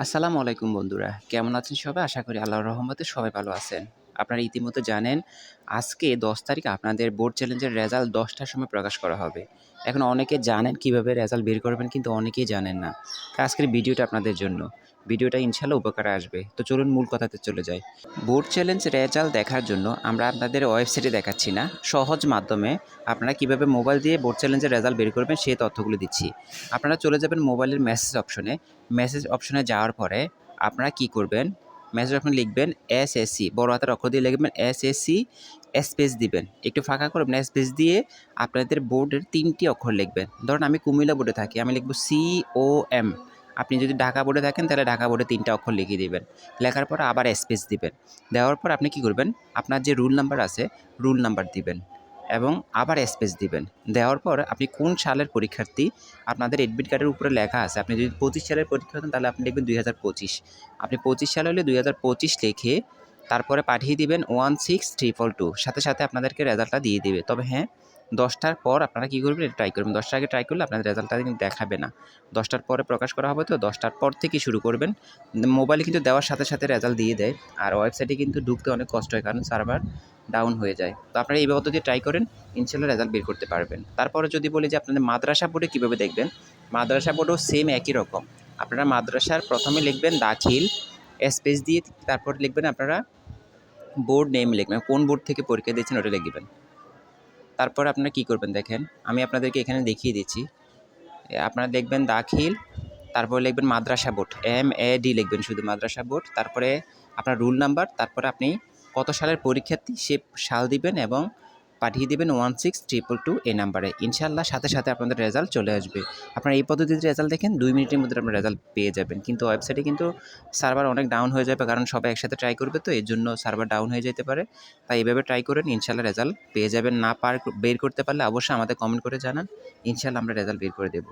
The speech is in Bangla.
আসসালামু আলাইকুম বন্ধুরা। কেমন আছেন সবাই? আশা করি আল্লাহর রহমতে সবাই ভালো আছেন। আপনারা ইতিমধ্যে জানেন আজকে ১০ তারিখ আপনাদের বোর্ড চ্যালেঞ্জের রেজাল্ট ১০ টার সময় প্রকাশ করা হবে। এখন অনেকে জানেন কিভাবে রেজাল্ট বের করবেন কিন্তু অনেকেই জানেন না। তো আজকের ভিডিওটা আপনাদের জন্য। ভিডিওটা ইনশাআল্লাহ উপকারে আসবে। তো চলুন মূল কথাতে চলে যাই। বোর্ড চ্যালেঞ্জ রেজাল্ট দেখার জন্য আমরা আপনাদের ওয়েবসাইটে দেখাচ্ছি না। সহজ মাধ্যমে আপনারা কিভাবে মোবাইল দিয়ে বোর্ড চ্যালেঞ্জের রেজাল্ট বের করবেন সেই তথ্যগুলো দিচ্ছি। আপনারা চলে যাবেন মোবাইলের মেসেজ অপশনে। মেসেজ অপশনে যাওয়ার পরে আপনারা কি করবেন? মেসেজ অপশনে লিখবেন এসএসসি বড় হাতের অক্ষর দিয়ে লিখবেন এসএসসি স্পেস দিবেন। একটু ফাঁকা করবেন স্পেস দিয়ে আপনাদের বোর্ডের ৩টি অক্ষর লিখবেন। ধরুন আমি কুমিল্লা বোর্ডে থাকি, আমি লিখব COM। আপনি যদি ঢাকা বোর্ডে থাকেন তাহলে ঢাকা বোর্ডে ৩টা অক্ষর লিখে দিবেন। লেখার পর আবার স্পেস দিবেন। দেওয়ার পর আপনি কি করবেন? আপনার যে রুল নাম্বার আছে, রুল নাম্বার দিবেন এবং আবার স্পেস দিবেন। দেওয়ার পর আপনি কোন সালের পরীক্ষার্থী আপনাদের এডমিট কার্ডের উপরে লেখা আছে। আপনি যদি ২৫ সালের পরীক্ষা হতেন তাহলে আপনি লিখবেন ২০২৫। আপনি ২৫ সালে হলে ২০২৫ লিখে তারপরে পাঠিয়ে দিবেন 16322 সাথে, সাথে আপনাদেরকে রেজাল্টটা দিয়ে দিবে। তবে হ্যাঁ, ১০ টার পর আপনারা কি করবেন? এটা ট্রাই করবেন। ১০ টার আগে ট্রাই করলে আপনাদের রেজাল্টটা কিন্তু দেখাবে না। ১০ টার পরে প্রকাশ করা হবে, তো ১০ টার পর থেকেই শুরু করবেন। মোবাইলে কিন্তু দেওয়ার সাথে, সাথে রেজাল্ট দিয়ে দেয়। আর ওয়েবসাইটে কিন্তু ঢুকতে অনেক কষ্ট হয় কারণ সার্ভার ডাউন হয়ে যায়। তো আপনারা এই পদ্ধতি ট্রাই করেন, ইনশাআল্লাহ রেজাল্ট বের করতে পারবেন। তারপরে যদি বলি যে আপনাদের মাদ্রাসা বোর্ডে কীভাবে দেখবেন? মাদ্রাসা বোর্ডেও সেম একই রকম। আপনারা মাদ্রাসার প্রথমে লিখবেন দাখিল, স্পেস দিয়ে তারপর লিখবেন আপনারা বোর্ড নেম লিখবেন। কোন বোর্ড থেকে পরীক্ষা দিয়েছেন ওটা লিখবেন। তারপর আপনারা কী করবেন দেখেন, আমি আপনাদেরকে এখানে দেখিয়ে দিচ্ছি। আপনারা দেখবেন দাখিল, তারপরে লিখবেন মাদ্রাসা বোর্ড, MAD লিখবেন শুধু মাদ্রাসা বোর্ড। তারপরে আপনার রুল নাম্বার, তারপরে আপনি কত সালের পরীক্ষার্থী সে সাল দিবেন এবং পাঠিয়ে দিবেন 16322 এই নাম্বারে। ইনশাআল্লাহ সাথে, সাথে আপনাদের রেজাল্ট চলে আসবে। আপনারা এই পদ্ধতিতে রেজাল্ট দেখেন ২ মিনিটের মধ্যে আপনারা রেজাল্ট পেয়ে যাবেন। কিন্তু ওয়েবসাইটে কিন্তু সার্ভার অনেক ডাউন হয়ে যাবে কারণ সবাই একসাথে ট্রাই করবে, তো এর জন্য সার্ভার ডাউন হয়ে যেতে পারে। তাই এভাবে ট্রাই করেন, ইনশাআল্লাহ রেজাল্ট পেয়ে যাবেন। বের করতে পারলে অবশ্যই আমাদের কমেন্ট করে জানান। ইনশাআল্লাহ আমরা রেজাল্ট বের করে দেব।